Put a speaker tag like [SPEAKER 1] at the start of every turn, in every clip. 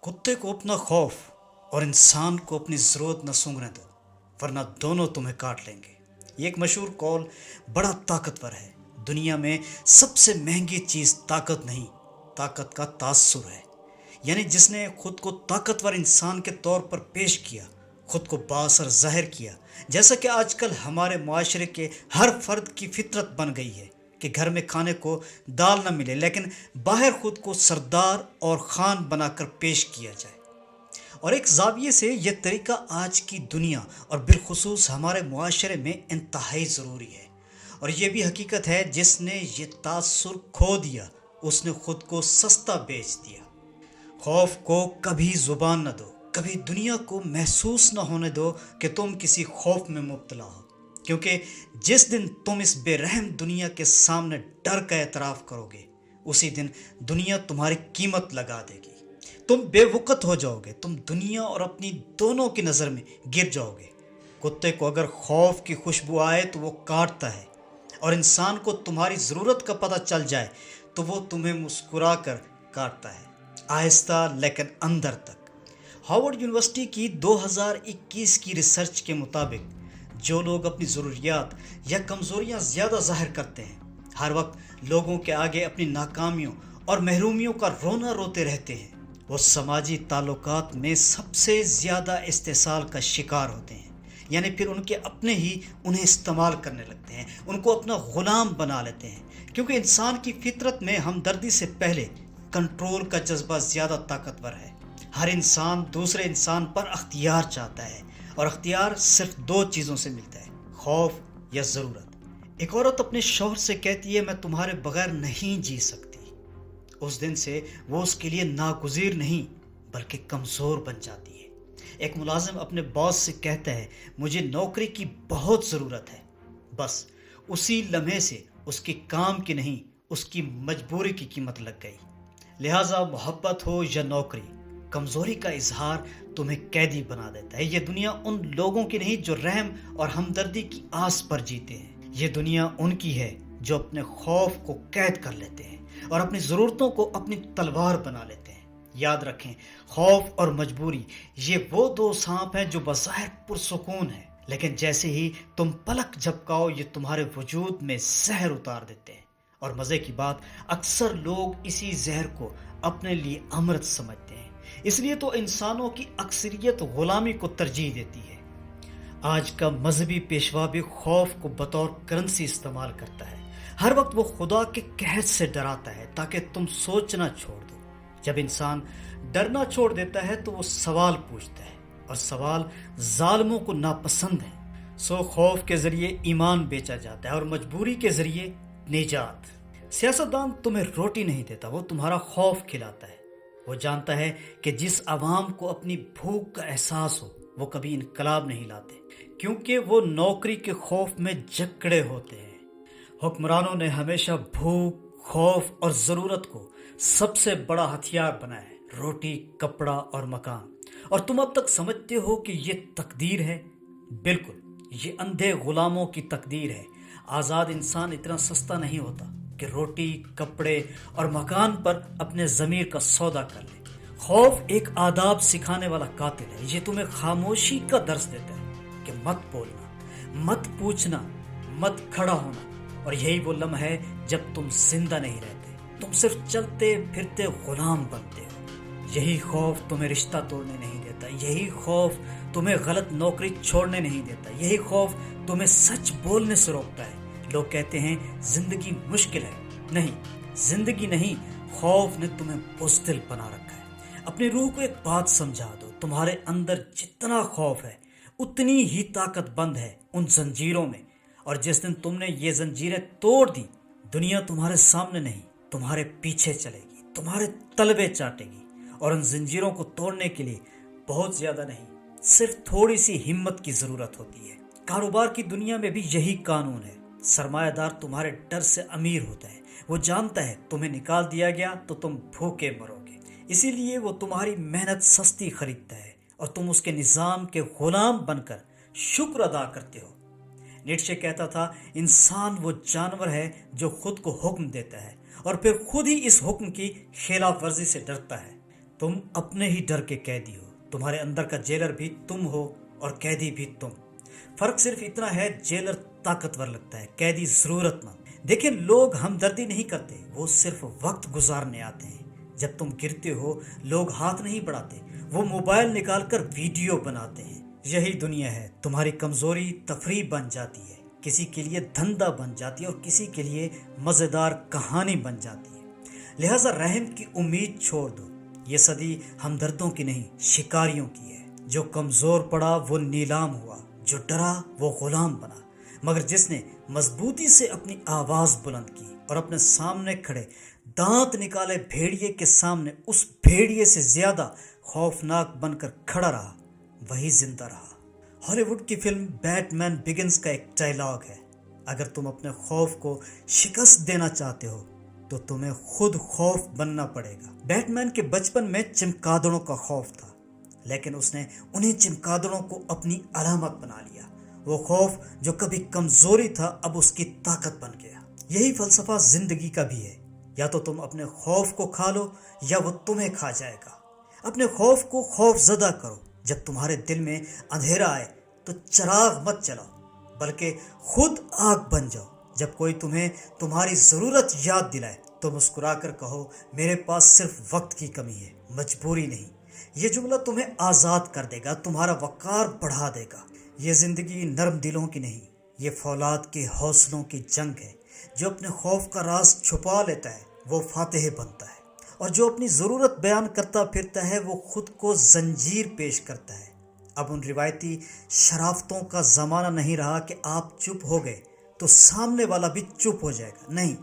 [SPEAKER 1] कुत्ते को अपना खौफ और इंसान को अपनी ज़रूरत न सूंघने दो, वरना दोनों तुम्हें काट लेंगे। ये एक मशहूर कौल बड़ा ताकतवर है। दुनिया में सबसे महंगी चीज़ ताकत नहीं, ताकत का तासुर है। यानी जिसने खुद को ताकतवर इंसान के तौर पर पेश किया, खुद को बाअसर ज़ाहिर किया। जैसा कि आजकल हमारे माशरे के हर फर्द की फितरत बन गई है कि घर में खाने को दाल न मिले, लेकिन बाहर खुद को सरदार और ख़ान बनाकर पेश किया जाए। और एक ज़ाविये से यह तरीका आज की दुनिया और बिलखुसूस हमारे मुआशरे में इंतहाई ज़रूरी है। और ये भी हकीकत है, जिसने ये तासुर खो दिया उसने खुद को सस्ता बेच दिया। खौफ को कभी ज़ुबान न दो, कभी दुनिया को महसूस न होने दो कि तुम किसी खौफ में मुब्तला हो, क्योंकि जिस दिन तुम इस बेरहम दुनिया के सामने डर का एतराफ़ करोगे, उसी दिन दुनिया तुम्हारी कीमत लगा देगी। तुम बेवकूफ़ हो जाओगे, तुम दुनिया और अपनी दोनों की नज़र में गिर जाओगे। कुत्ते को अगर खौफ की खुशबू आए तो वो काटता है, और इंसान को तुम्हारी ज़रूरत का पता चल जाए तो वो तुम्हें मुस्कुरा कर काटता है, आहिस्ता लेकिन अंदर तक। हार्वर्ड यूनिवर्सिटी की 2021 की रिसर्च के मुताबिक जो लोग अपनी ज़रूरियात या कमज़ोरियाँ ज़्यादा ज़ाहिर करते हैं, हर वक्त लोगों के आगे अपनी नाकामियों और महरूमियों का रोना रोते रहते हैं, वो समाजी ताल्लुकात में सबसे ज़्यादा इस्तेसाल का शिकार होते हैं। यानी फिर उनके अपने ही उन्हें इस्तेमाल करने लगते हैं, उनको अपना ग़ुलाम बना लेते हैं। क्योंकि इंसान की फितरत में हमदर्दी से पहले कंट्रोल का जज्बा ज़्यादा ताकतवर है। हर इंसान दूसरे इंसान पर अख्तियार चाहता है, और अख्तियार सिर्फ दो चीज़ों से मिलता है, खौफ या ज़रूरत। एक औरत अपने शौहर से कहती है, मैं तुम्हारे बगैर नहीं जी सकती। उस दिन से वो उसके लिए नागुज़ीर नहीं बल्कि कमज़ोर बन जाती है। एक मुलाजिम अपने बॉस से कहता है, मुझे नौकरी की बहुत ज़रूरत है। बस उसी लम्हे से उसकी काम की नहीं, उसकी मजबूरी की कीमत लग गई। लिहाजा मोहब्बत हो या नौकरी, कमज़ोरी का इजहार तुम्हें कैदी बना देता है। ये दुनिया उन लोगों की नहीं जो रहम और हमदर्दी की आस पर जीते हैं। ये दुनिया उनकी है जो अपने खौफ को कैद कर लेते हैं और अपनी ज़रूरतों को अपनी तलवार बना लेते हैं। याद रखें, खौफ और मजबूरी ये वो दो सांप हैं जो बज़ाहिर पुरसुकून हैं, लेकिन जैसे ही तुम पलक झपकाओ ये तुम्हारे वजूद में जहर उतार देते हैं। और मज़े की बात, अक्सर लोग इसी जहर को अपने लिए अमृत समझते हैं। इसलिए तो इंसानों की अक्सरियत ग़ुलामी को तरजीह देती है। आज का मजहबी पेशवा भी खौफ को बतौर करेंसी इस्तेमाल करता है। हर वक्त वो खुदा के कहर से डराता है ताकि तुम सोचना छोड़ दो। जब इंसान डरना छोड़ देता है तो वो सवाल पूछता है, और सवाल जालिमों को नापसंद है। सो खौफ के ज़रिए ईमान बेचा जाता है और मजबूरी के ज़रिए निजात। सियासतदान तुम्हें रोटी नहीं देता, वो तुम्हारा खौफ खिलाता है। वो जानता है कि जिस आवाम को अपनी भूख का एहसास हो वो कभी इनकलाब नहीं लाते, क्योंकि वो नौकरी के खौफ में जकड़े होते हैं। हुक्मरानों ने हमेशा भूख, खौफ और ज़रूरत को सबसे बड़ा हथियार बनाया है, रोटी, कपड़ा और मकान। और तुम अब तक समझते हो कि ये तकदीर है। बिल्कुल, ये अंधे ग़ुलामों की तकदीर है। आज़ाद इंसान इतना सस्ता नहीं होता कि रोटी, कपड़े और मकान पर अपने ज़मीर का सौदा कर ले। खौफ एक आदाब सिखाने वाला कातिल है। ये तुम्हें खामोशी का दर्स देता है कि मत बोलना, मत पूछना, मत खड़ा होना। और यही वो लम्हा है जब तुम जिंदा नहीं रहते, तुम सिर्फ चलते फिरते ग़ुलाम बनते हो। यही खौफ तुम्हें रिश्ता तोड़ने नहीं देता, यही खौफ तुम्हें गलत नौकरी छोड़ने नहीं देता, यही खौफ तुम्हें सच बोलने से रोकता है। लोग कहते हैं जिंदगी मुश्किल है। नहीं, जिंदगी नहीं, खौफ ने तुम्हें बुज़दिल बना रखा है। अपनी रूह को एक बात समझा दो, तुम्हारे अंदर जितना खौफ है उतनी ही ताकतबंद है उन जंजीरों में। और जिस दिन तुमने ये जंजीरें तोड़ दी, दुनिया तुम्हारे सामने नहीं, तुम्हारे पीछे चलेगी, तुम्हारे तलवे चाटेगी। और उन जंजीरों को तोड़ने के लिए बहुत ज़्यादा नहीं, सिर्फ थोड़ी सी हिम्मत की ज़रूरत होती है। कारोबार की दुनिया में भी यही कानून है। सरमायादार तुम्हारे डर से अमीर होता है। वो जानता है तुम्हें निकाल दिया गया तो तुम भूखे मरोगे, इसीलिए वो तुम्हारी मेहनत सस्ती खरीदता है और तुम उसके निज़ाम के ग़ुलाम बनकर शुक्र अदा करते हो। नीट्शे कहता था, इंसान वो जानवर है जो खुद को हुक्म देता है और फिर खुद ही इस हुक्म की खिलाफ वर्जी से डरता है। तुम अपने ही डर के कैदी हो, तुम्हारे अंदर का जेलर भी तुम हो और कैदी भी तुम। फर्क सिर्फ इतना है, जेलर ताकतवर लगता है, कैदी जरूरतमंद। देखिए, लोग हमदर्दी नहीं करते, वो सिर्फ वक्त गुजारने आते हैं। जब तुम गिरते हो लोग हाथ नहीं बढ़ाते, वो मोबाइल निकालकर वीडियो बनाते हैं। यही दुनिया है, तुम्हारी कमजोरी तफरीह बन जाती है, किसी के लिए धंधा बन जाती है और किसी के लिए मजेदार कहानी बन जाती है। लिहाजा रहम की उम्मीद छोड़ दो, ये सदी हमदर्दों की नहीं शिकारियों की है। जो कमजोर पड़ा वो नीलाम हुआ, जो डरा वो गुलाम बना, मगर जिसने मजबूती से अपनी आवाज बुलंद की और अपने सामने खड़े दांत निकाले भेड़िए के सामने उस भेड़िए से ज्यादा खौफनाक बनकर खड़ा रहा, वही जिंदा रहा। हॉलीवुड की फिल्म बैटमैन बिगिंस का एक डायलॉग है, अगर तुम अपने खौफ को शिकस्त देना चाहते हो तो तुम्हें खुद खौफ बनना पड़ेगा। बैटमैन के बचपन में चमगादड़ों का खौफ था, लेकिन उसने उन्हीं चमगादड़ों को अपनी अलामत बना लिया। वो खौफ जो कभी कमजोरी था अब उसकी ताकत बन गया। यही फलसफा जिंदगी का भी है, या तो तुम अपने खौफ को खा लो या वो तुम्हें खा जाएगा। अपने खौफ को खौफ ज़दा करो। जब तुम्हारे दिल में अंधेरा आए तो चिराग मत जलाओ, बल्कि खुद आग बन जाओ। जब कोई तुम्हें तुम्हारी ज़रूरत याद दिलाए तो मुस्कुराकर कहो, मेरे पास सिर्फ वक्त की कमी है, मजबूरी नहीं। ये जुमला तुम्हें आज़ाद कर देगा, तुम्हारा वक़ार बढ़ा देगा। ये ज़िंदगी नरम दिलों की नहीं, ये फौलाद के हौसलों की जंग है। जो अपने खौफ का राज छुपा लेता है वो फातेह बनता है, और जो अपनी ज़रूरत बयान करता फिरता है वो खुद को जंजीर पेश करता है। अब उन रिवायती शराफतों का ज़माना नहीं रहा कि आप चुप हो गए तो सामने वाला भी चुप हो जाएगा। नहीं,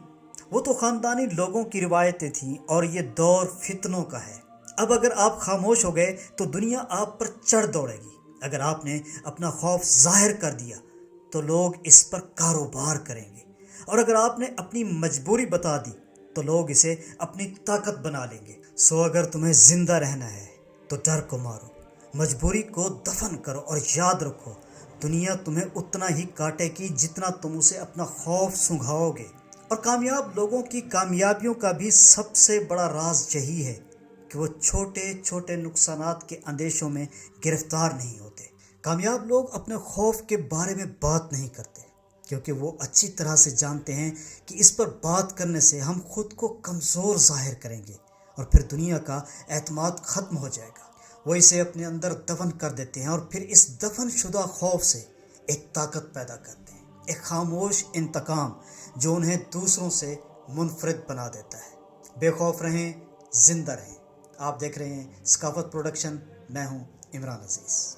[SPEAKER 1] वो तो ख़ानदानी लोगों की रिवायतें थीं और ये दौर फितनों का है। अब अगर आप खामोश हो गए तो दुनिया आप पर चढ़ दौड़ेगी। अगर आपने अपना खौफ जाहिर कर दिया तो लोग इस पर कारोबार करेंगे, और अगर आपने अपनी मजबूरी बता दी तो लोग इसे अपनी ताकत बना लेंगे। सो अगर तुम्हें जिंदा रहना है तो डर को मारो, मजबूरी को दफन करो, और याद रखो, दुनिया तुम्हें उतना ही काटेगी जितना तुम उसे अपना खौफ सुंघाओगे। और कामयाब लोगों की कामयाबियों का भी सबसे बड़ा राज यही है कि वो छोटे छोटे नुकसानात के अंदेशों में गिरफ्तार नहीं होते। कामयाब लोग अपने खौफ के बारे में बात नहीं करते, क्योंकि वो अच्छी तरह से जानते हैं कि इस पर बात करने से हम खुद को कमज़ोर जाहिर करेंगे और फिर दुनिया का एतमाद ख़त्म हो जाएगा। वो इसे अपने अंदर दफन कर देते हैं और फिर इस दफन शुदा खौफ से एक ताकत पैदा करते हैं, एक खामोश इंतकाम जो उन्हें दूसरों से मुनफरिद बना देता है। बेखौफ रहें, जिंदा रहें। आप देख रहे हैं सकाफत प्रोडक्शन, मैं हूं इमरान अजीज़।